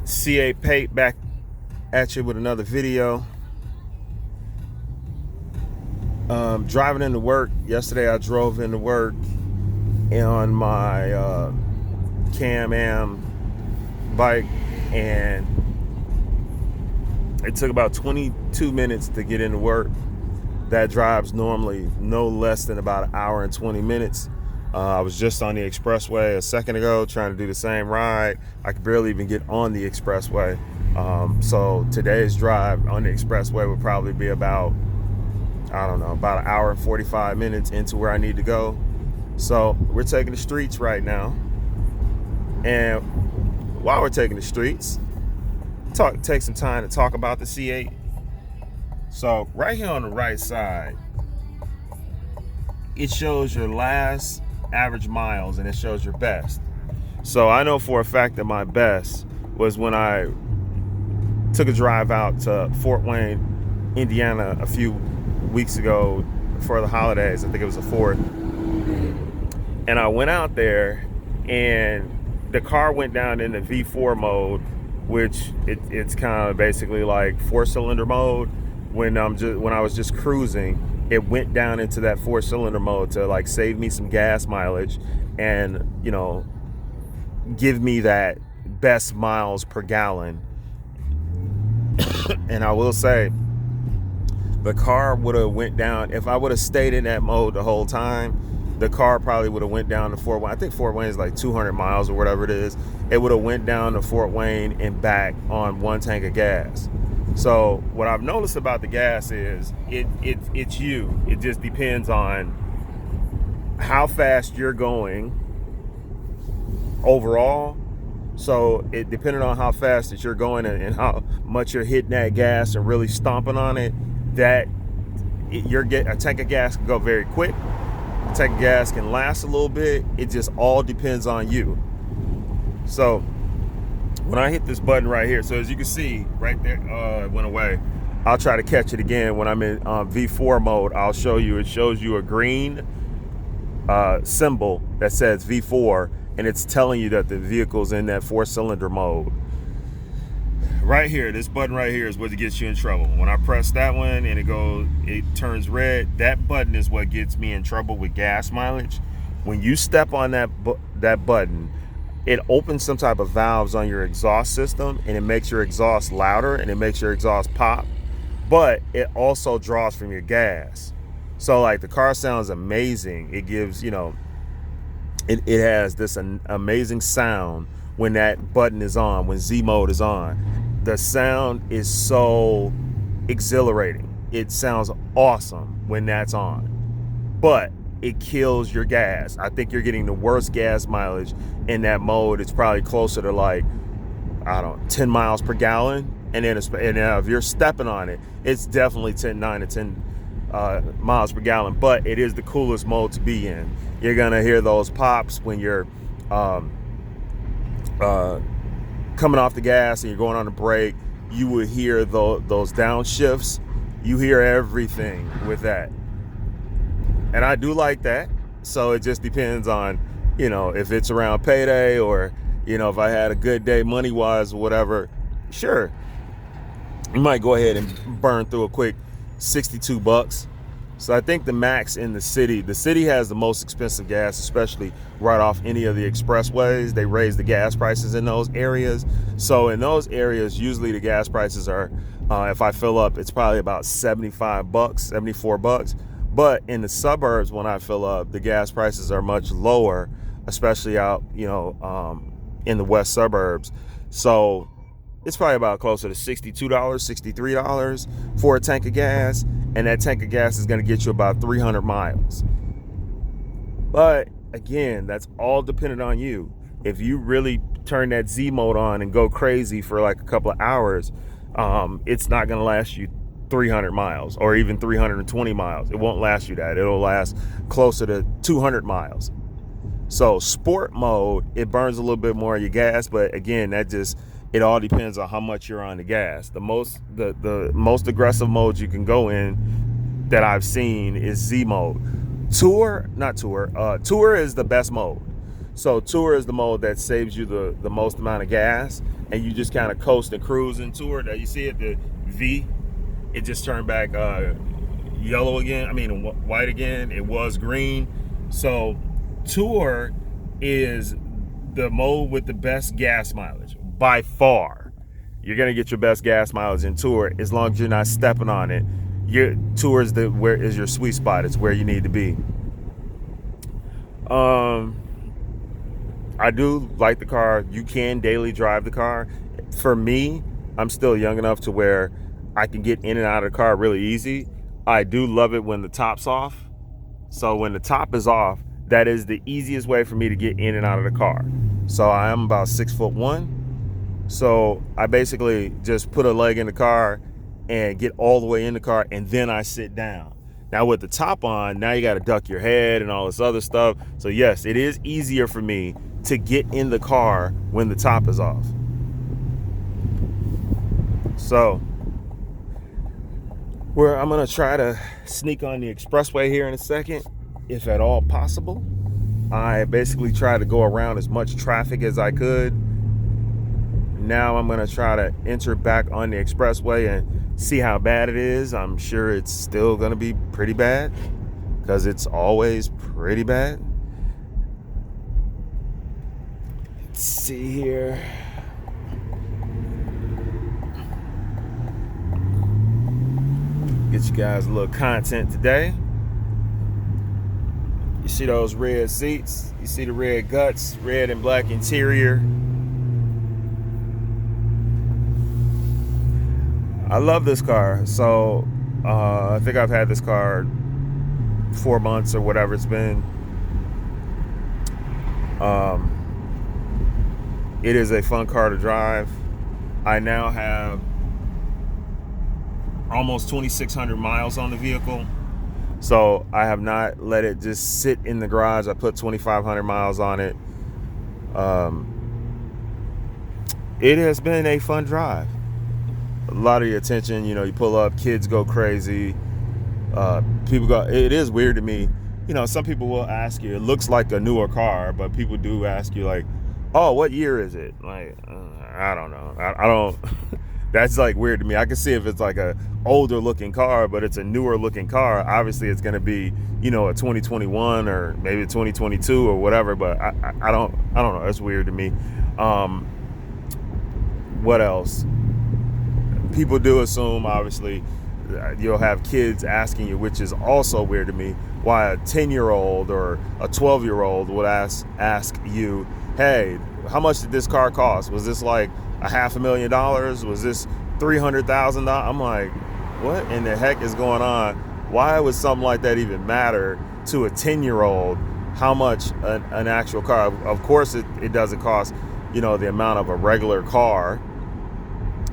CA Pate back at you with another video. Driving into work. Yesterday I drove into work on my Can-Am bike, and it took about 22 minutes to get into work. That drives normally no less than about an hour and 20 minutes. I was just on the expressway a second ago trying to do the same ride. I could barely even get on the expressway. So today's drive on the expressway would probably be about, I don't know, about an hour and 45 minutes into where I need to go. So we're taking the streets right now. And while we're taking the streets, take some time to talk about the C8. So right here on the right side, it shows your last average miles and it shows your best. So I know for a fact that my best was when I took a drive out to Fort Wayne, Indiana a few weeks ago for the holidays. I think it was the 4th. And I went out there and the car went down in the V4 mode, which it's kind of basically like 4-cylinder mode. When I was just cruising, it went down into that 4-cylinder mode to like save me some gas mileage and, you know, give me that best miles per gallon. And I will say, the car would have went down, if I would have stayed in that mode the whole time, the car probably would have went down to Fort Wayne. I think Fort Wayne is like 200 miles or whatever it is. It would have went down to Fort Wayne and back on one tank of gas. So what I've noticed about the gas is it's you. It just depends on how fast you're going overall. So it depending on how fast that you're going and how much you're hitting that gas and really stomping on it, a tank of gas can go very quick. A tank of gas can last a little bit. It just all depends on you. So when I hit this button right here, so as you can see right there, it went away. I'll try to catch it again when I'm in V4 mode. I'll show you. It shows you a green symbol that says V4, and it's telling you that the vehicle's in that 4-cylinder mode. Right here, this button right here is what gets you in trouble. When I press that one and it turns red, that button is what gets me in trouble with gas mileage. When you step on that button, it opens some type of valves on your exhaust system, and it makes your exhaust louder and it makes your exhaust pop, but it also draws from your gas. So like the car sounds amazing. It gives, you know, it has this amazing sound when that button is on, when Z mode is on. The sound is so exhilarating. It sounds awesome when that's on, but it kills your gas. I think you're getting the worst gas mileage in that mode. It's probably closer to like, I don't know, 10 miles per gallon. And then if you're stepping on it, it's definitely 9 to 10 miles per gallon. But it is the coolest mode to be in. You're gonna hear those pops when you're coming off the gas and you're going on the brake. You will hear those downshifts. You hear everything with that. And I do like that. So it just depends on, you know, if it's around payday or, you know, if I had a good day money-wise or whatever, sure. You might go ahead and burn through a quick $62. So I think the max in the city has the most expensive gas, especially right off any of the expressways. They raise the gas prices in those areas. So in those areas, usually the gas prices are, if I fill up, it's probably about $75, $74. But in the suburbs, when I fill up, the gas prices are much lower, especially out, you know, in the west suburbs. So it's probably about closer to $62, $63 for a tank of gas. And that tank of gas is going to get you about 300 miles. But again, that's all dependent on you. If you really turn that Z mode on and go crazy for like a couple of hours, it's not going to last you 300 miles or even 320 miles. It won't last you that. It'll last closer to 200 miles. So sport mode, it burns a little bit more of your gas, but again, it all depends on how much you're on the gas. The most aggressive modes you can go in that I've seen is Z mode. Tour is the best mode. So Tour is the mode that saves you the most amount of gas, and you just kind of coast and cruise in Tour. Now you see it, the V, it just turned back yellow again. I mean white again. It was green. So Tour is the mode with the best gas mileage by far. You're gonna get your best gas mileage in Tour as long as you're not stepping on it. Your Tour is where is your sweet spot. It's where you need to be. I do like the car. You can daily drive the car. For me, I'm still young enough to where I can get in and out of the car really easy. I do love it when the top's off. So when the top is off, that is the easiest way for me to get in and out of the car. So I am about 6'1". So I basically just put a leg in the car and get all the way in the car, and then I sit down. Now with the top on, now you got to duck your head and all this other stuff. So yes, it is easier for me to get in the car when the top is off. So I'm gonna try to sneak on the expressway here in a second, if at all possible. I basically tried to go around as much traffic as I could. Now I'm gonna try to enter back on the expressway and see how bad it is. I'm sure it's still gonna be pretty bad, because it's always pretty bad. Let's see here. Get you guys a little content today. You see those red seats? You see the red guts, red and black interior. I love this car. So I think I've had this car 4 months or whatever it's been. It is a fun car to drive. I now have almost 2,600 miles on the vehicle. So I have not let it just sit in the garage. I put 2,500 miles on it. It has been a fun drive. A lot of the attention, you pull up, kids go crazy. People go, it is weird to me. Some people will ask you, it looks like a newer car, but people do ask you like, oh, what year is it? Like, I don't know. I don't, that's like weird to me. I can see if it's like a older looking car, but it's a newer looking car. Obviously it's going to be, a 2021 or maybe a 2022 or whatever, but I don't know. That's weird to me. What else? People do assume, obviously, you'll have kids asking you, which is also weird to me, why a 10-year-old or a 12-year-old would ask you, hey, how much did this car cost? Was this like $500,000? Was this $300,000? I'm like, what in the heck is going on? Why would something like that even matter to a 10-year-old? How much an actual car? Of course, it doesn't cost, the amount of a regular car.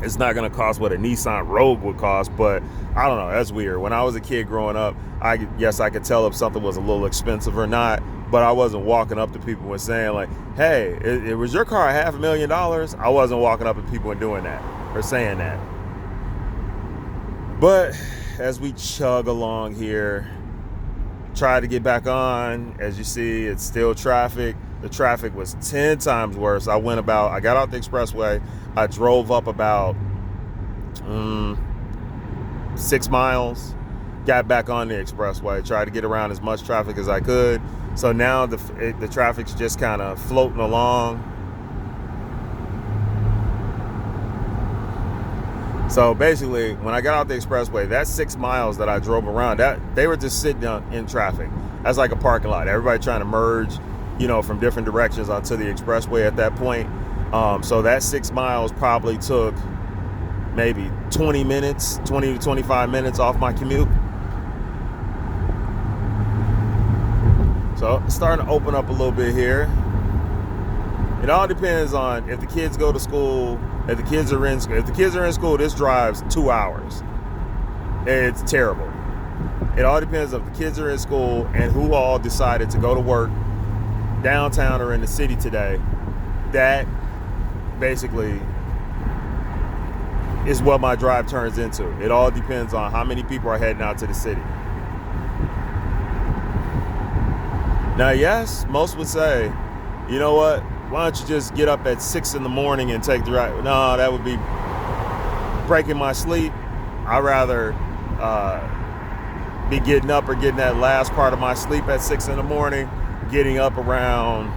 It's not going to cost what a Nissan Rogue would cost, but I don't know. That's weird. When I was a kid growing up, I could tell if something was a little expensive or not, but I wasn't walking up to people and saying like, hey, it was your car $500,000? I wasn't walking up to people and doing that or saying that. But as we chug along here, try to get back on. As you see, it's still traffic. The traffic was 10 times worse. I got out the expressway. I drove up about 6 miles, got back on the expressway, tried to get around as much traffic as I could. So now the traffic's just kind of floating along. So basically, when I got out the expressway, that 6 miles that I drove around, they were just sitting in traffic. That's like a parking lot. Everybody trying to merge, from different directions onto the expressway at that point. So that 6 miles probably took maybe 20 to 25 minutes off my commute. So it's starting to open up a little bit here. It all depends on if the kids go to school, if the kids are in school. If the kids are in school, this drives 2 hours. It's terrible. It all depends if the kids are in school and who all decided to go to work downtown or in the city today. That basically is what my drive turns into. It all depends on how many people are heading out to the city. Now, yes, most would say, you know what? Why don't you just get up at 6 in the morning and take the ride? No, that would be breaking my sleep. I'd rather be getting up or getting that last part of my sleep at 6 in the morning, getting up around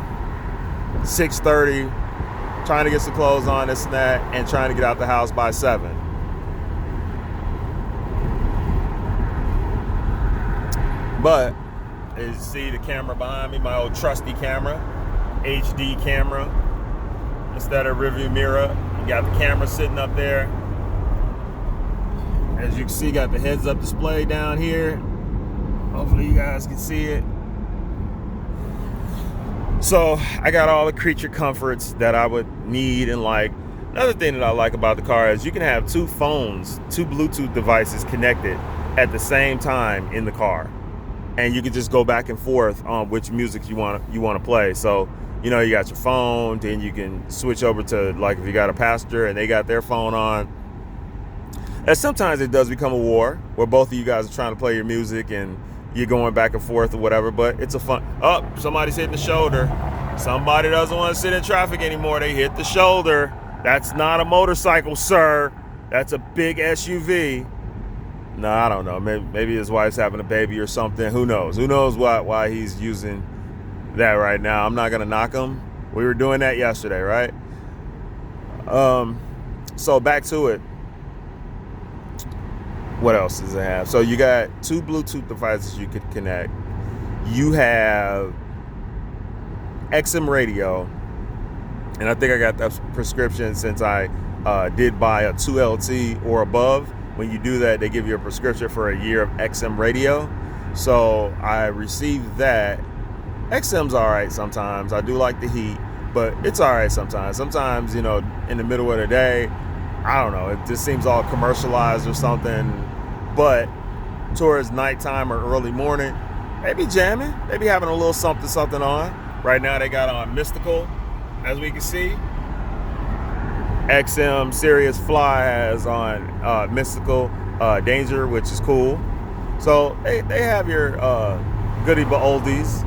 6:30, trying to get some clothes on, this and that, and trying to get out the house by 7. But as you see the camera behind me, my old trusty camera, HD camera, instead of rearview mirror, you got the camera sitting up there. As you can see, got the heads-up display down here. Hopefully you guys can see it. So I got all the creature comforts that I would need and like. Another thing that I like about the car is you can have 2 phones, 2 Bluetooth devices connected at the same time in the car. And you can just go back and forth on which music you want to play. So, you know, you got your phone, then you can switch over to, like, if you got a passenger and they got their phone on. And sometimes it does become a war where both of you guys are trying to play your music and you're going back and forth or whatever, but it's a fun. Oh, somebody's hitting the shoulder. Somebody doesn't want to sit in traffic anymore. They hit the shoulder. That's not a motorcycle, sir. That's a big SUV. No, I don't know. Maybe his wife's having a baby or something. Who knows? Who knows why he's using that right now? I'm not going to knock him. We were doing that yesterday, right? So back to it. What else does it have? So you got 2 Bluetooth devices you could connect. You have XM radio. And I think I got that prescription since I did buy a 2LT or above. When you do that, they give you a prescription for a year of XM radio. So I received that. XM's all right sometimes. I do like the heat, but it's all right sometimes. Sometimes, you know, in the middle of the day, I don't know, it just seems all commercialized or something. But towards nighttime or early morning, they be jamming. They be having a little something on. Right now they got on Mystical, as we can see. XM Sirius Fly has on Mystical Danger, which is cool. So they have your goodie but oldies.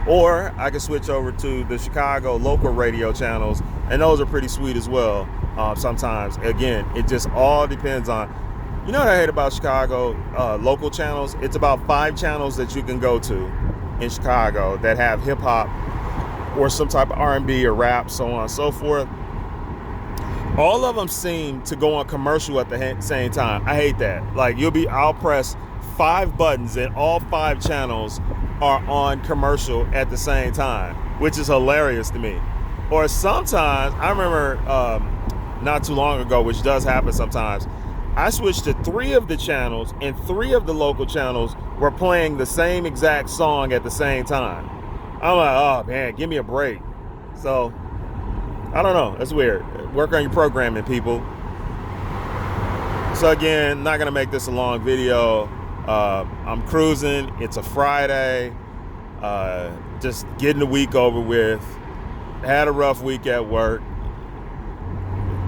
Or I can switch over to the Chicago local radio channels, and those are pretty sweet as well. Sometimes, again, it just all depends on, you know what I hate about Chicago local channels? It's about 5 channels that you can go to in Chicago that have hip hop or some type of R&B or rap, so on and so forth. All of them seem to go on commercial at the same time. I hate that. Like, I'll press 5 buttons and all 5 channels are on commercial at the same time, which is hilarious to me. Or sometimes, I remember not too long ago, which does happen sometimes, I switched to 3 of the channels and 3 of the local channels were playing the same exact song at the same time. I'm like, oh man, give me a break. So, I don't know. That's weird. Work on your programming, people. So again, not gonna make this a long video. I'm cruising. It's a Friday. Just getting the week over with. Had a rough week at work,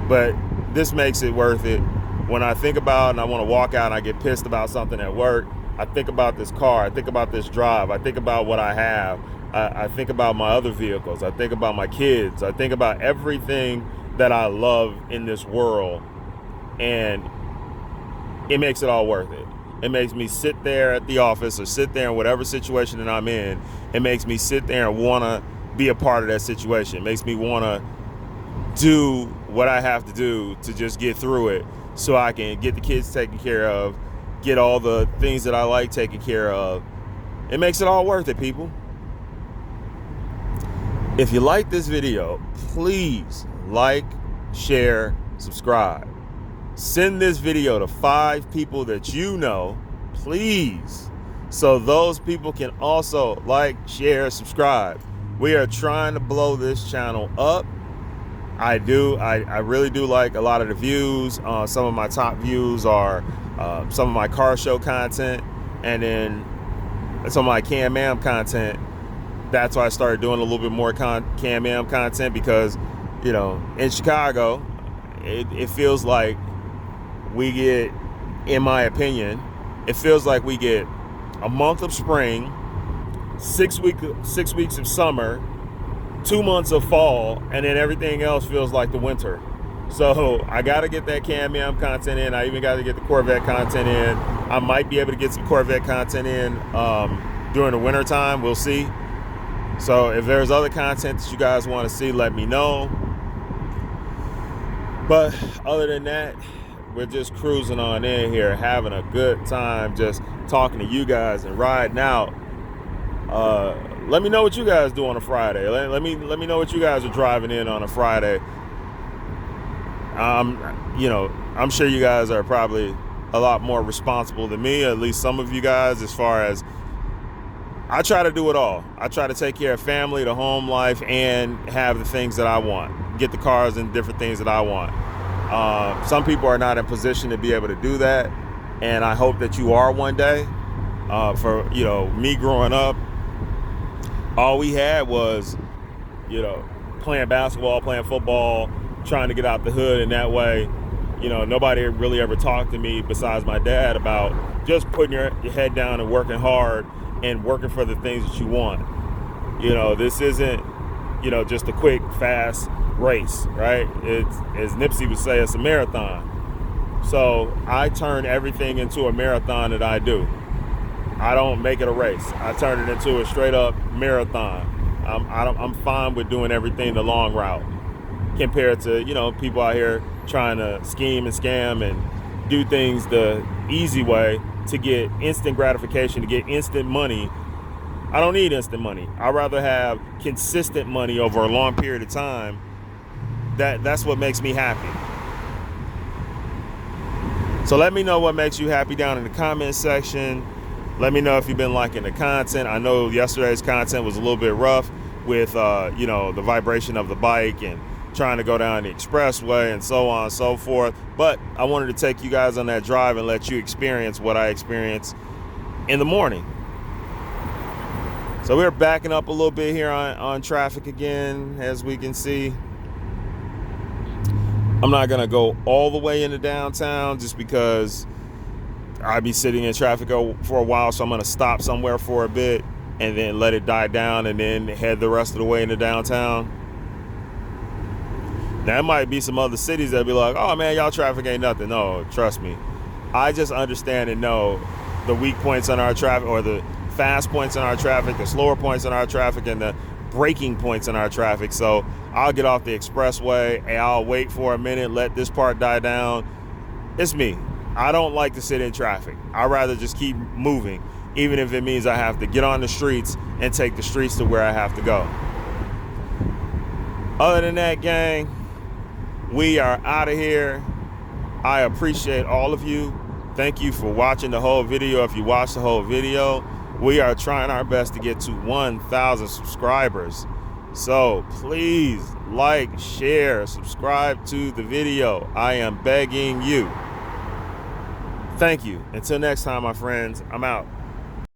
but this makes it worth it. When I think about and I want to walk out and I get pissed about something at work, I think about this car. I think about this drive. I think about what I have. I think about my other vehicles. I think about my kids. I think about everything that I love in this world, and it makes it all worth it. It makes me sit there at the office or sit there in whatever situation that I'm in. It makes me sit there and want to be a part of that situation. It makes me want to do what I have to do to just get through it so I can get the kids taken care of, get all the things that I like taken care of. It makes it all worth it, people. If you like this video, please like, share, subscribe. Send this video to 5 people that you know, please, so those people can also like, share, subscribe. We are trying to blow this channel up. I really do like a lot of the views. Some of my top views are some of my car show content, and then some of my Can-Am content. That's why I started doing a little bit more Can-Am content, because, you know, in Chicago, it feels like we get, in my opinion, it feels like we get a month of spring, 6 weeks of summer, 2 months of fall, and then everything else feels like the winter. So I got to get that Can-Am content in. I even got to get the Corvette content in. I might be able to get some Corvette content in during the winter time. We'll see. So if there's other content that you guys want to see, let me know. But other than that, we're just cruising on in here, having a good time, just talking to you guys and riding out. Let me know what you guys do on a Friday. Let me know what you guys are driving in on a Friday. I'm sure you guys are probably a lot more responsible than me, at least some of you guys, as far as I try to do it all. I try to take care of family, the home life, and have the things that I want. Get the cars and different things that I want. Some people are not in position to be able to do that, and I hope that you are one day. For me growing up, all we had was, playing basketball, playing football, trying to get out the hood, and that way, nobody really ever talked to me besides my dad about just putting your head down and working hard and working for the things that you want. This isn't, just a quick, fast race, right? It's, as Nipsey would say, it's a marathon. So I turn everything into a marathon that I do. I don't make it a race. I turn it into a straight up marathon. I'm fine with doing everything the long route compared to, people out here trying to scheme and scam and do things the easy way to get instant gratification, to get instant money. I don't need instant money. I'd rather have consistent money over a long period of time. That's what makes me happy. So let me know what makes you happy down in the comment section. Let me know if you've been liking the content. I know yesterday's content was a little bit rough with, the vibration of the bike and trying to go down the expressway and so on and so forth. But I wanted to take you guys on that drive and let you experience what I experienced in the morning. So we're backing up a little bit here on traffic again, as we can see. I'm not going to go all the way into downtown just because I'd be sitting in traffic for a while. So I'm going to stop somewhere for a bit and then let it die down and then head the rest of the way into downtown. Now, there might be some other cities that'll be like, oh, man, y'all traffic ain't nothing. No, trust me. I just understand and know the weak points on our traffic, or the fast points in our traffic, the slower points in our traffic, and the braking points in our traffic. So I'll get off the expressway and I'll wait for a minute, let this part die down. It's me. I don't like to sit in traffic. I'd rather just keep moving, even if it means I have to get on the streets and take the streets to where I have to go. Other than that, gang, we are out of here. I appreciate all of you. Thank you for watching the whole video. If you watched the whole video, we are trying our best to get to 1,000 subscribers. So please like, share, subscribe to the video. I am begging you. Thank you. Until next time, my friends, I'm out.